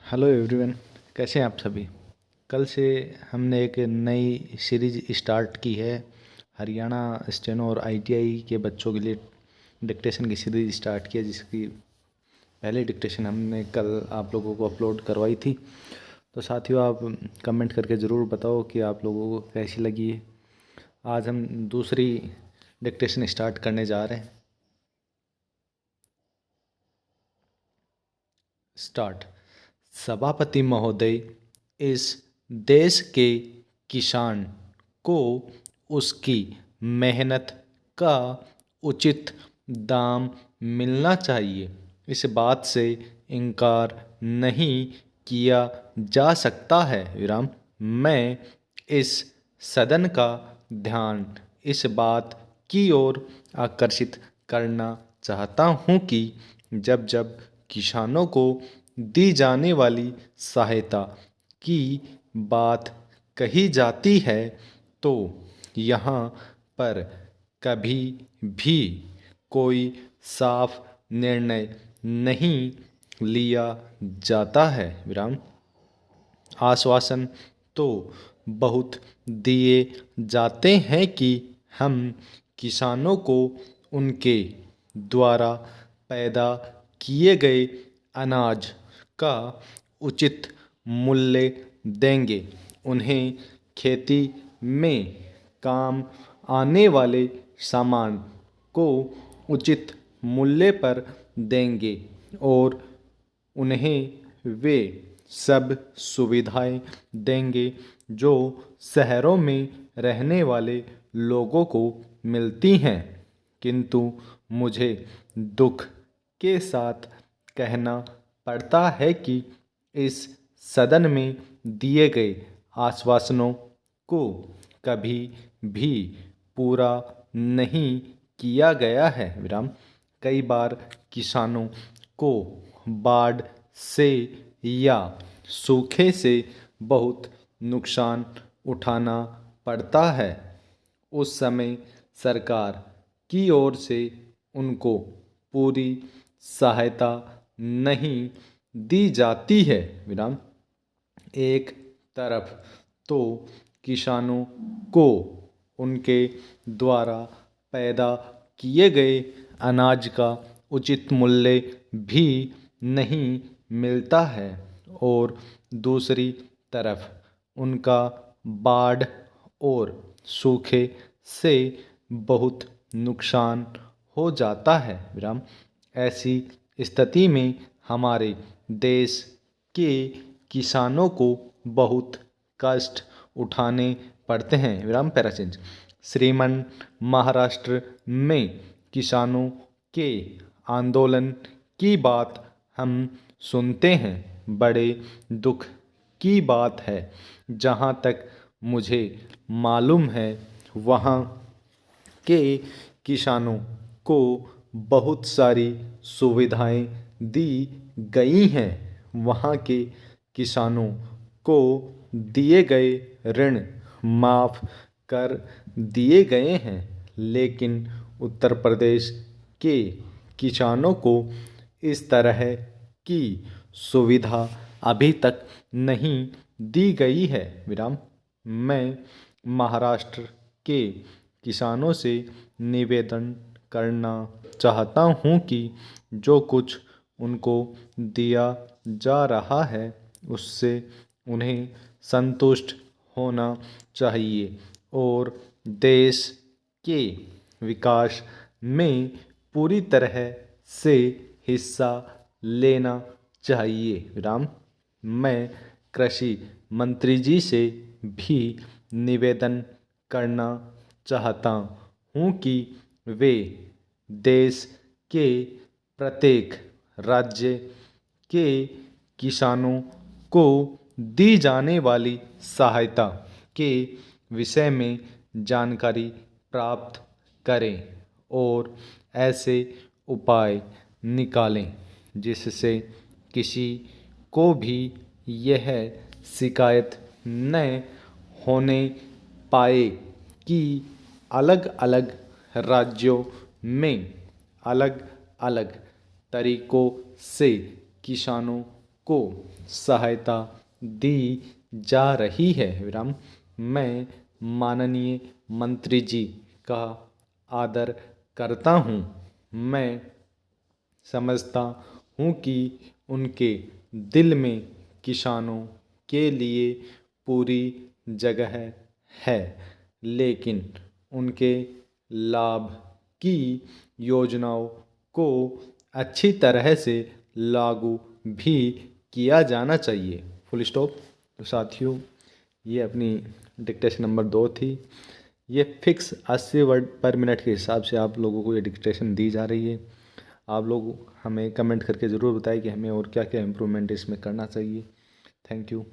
Hello everyone. कैसे हैं आप सभी। कल से हमने एक नई सीरीज स्टार्ट की है। हरियाणा स्टेनो और आईटीआई के बच्चों के लिए डिक्टेशन की सीरीज स्टार्ट की है, जिसकी पहली डिक्टेशन हमने कल आप लोगों को अपलोड करवाई थी। तो साथियों, आप कमेंट करके ज़रूर बताओ कि आप लोगों को कैसी लगी है। आज हम दूसरी डिक्टेशन स्टार्ट करने जा रहे हैं। स्टार्ट। सभापति महोदय, इस देश के किसान को उसकी मेहनत का उचित दाम मिलना चाहिए। इस बात से इनकार नहीं किया जा सकता है। विराम। मैं इस सदन का ध्यान इस बात की ओर आकर्षित करना चाहता हूँ कि जब जब किसानों को दी जाने वाली सहायता की बात कही जाती है तो यहाँ पर कभी भी कोई साफ निर्णय नहीं लिया जाता है। विराम। आश्वासन तो बहुत दिए जाते हैं कि हम किसानों को उनके द्वारा पैदा किए गए अनाज का उचित मूल्य देंगे। उन्हें खेती में काम आने वाले सामान को उचित मूल्य पर देंगे और उन्हें वे सब सुविधाएं देंगे जो शहरों में रहने वाले लोगों को मिलती हैं। किंतु मुझे दुख के साथ कहना पड़ता है कि इस सदन में दिए गए आश्वासनों को कभी भी पूरा नहीं किया गया है। विराम। कई बार किसानों को बाढ़ से या सूखे से बहुत नुकसान उठाना पड़ता है। उस समय सरकार की ओर से उनको पूरी सहायता नहीं दी जाती है। विराम। एक तरफ तो किसानों को उनके द्वारा पैदा किए गए अनाज का उचित मूल्य भी नहीं मिलता है और दूसरी तरफ उनका बाढ़ और सूखे से बहुत नुकसान हो जाता है। विराम। ऐसी स्थिति में हमारे देश के किसानों को बहुत कष्ट उठाने पड़ते हैं। विराम पैरासेंज। श्रीमान महाराष्ट्र में किसानों के आंदोलन की बात हम सुनते हैं। बड़े दुख की बात है। जहाँ तक मुझे मालूम है वहाँ के किसानों को बहुत सारी सुविधाएं दी गई हैं। वहाँ के किसानों को दिए गए ऋण माफ़ कर दिए गए हैं, लेकिन उत्तर प्रदेश के किसानों को इस तरह की सुविधा अभी तक नहीं दी गई है। विराम। मैं महाराष्ट्र के किसानों से निवेदन करना चाहता हूँ कि जो कुछ उनको दिया जा रहा है उससे उन्हें संतुष्ट होना चाहिए और देश के विकास में पूरी तरह से हिस्सा लेना चाहिए। विराम। मैं कृषि मंत्री जी से भी निवेदन करना चाहता हूँ कि वे देश के प्रत्येक राज्य के किसानों को दी जाने वाली सहायता के विषय में जानकारी प्राप्त करें और ऐसे उपाय निकालें जिससे किसी को भी यह शिकायत न होने पाए कि अलग अलग राज्यों में अलग अलग तरीकों से किसानों को सहायता दी जा रही है। विराम। मैं माननीय मंत्री जी का आदर करता हूँ। मैं समझता हूँ कि उनके दिल में किसानों के लिए पूरी जगह है, लेकिन उनके लाभ की योजनाओं को अच्छी तरह से लागू भी किया जाना चाहिए। Full stop. तो साथियों, ये अपनी डिक्टेशन नंबर 2 थी। ये फिक्स 80 वर्ड पर मिनट के हिसाब से आप लोगों को ये डिक्टेशन दी जा रही है। आप लोग हमें कमेंट करके ज़रूर बताएं कि हमें और क्या क्या इम्प्रूवमेंट इसमें करना चाहिए। Thank you.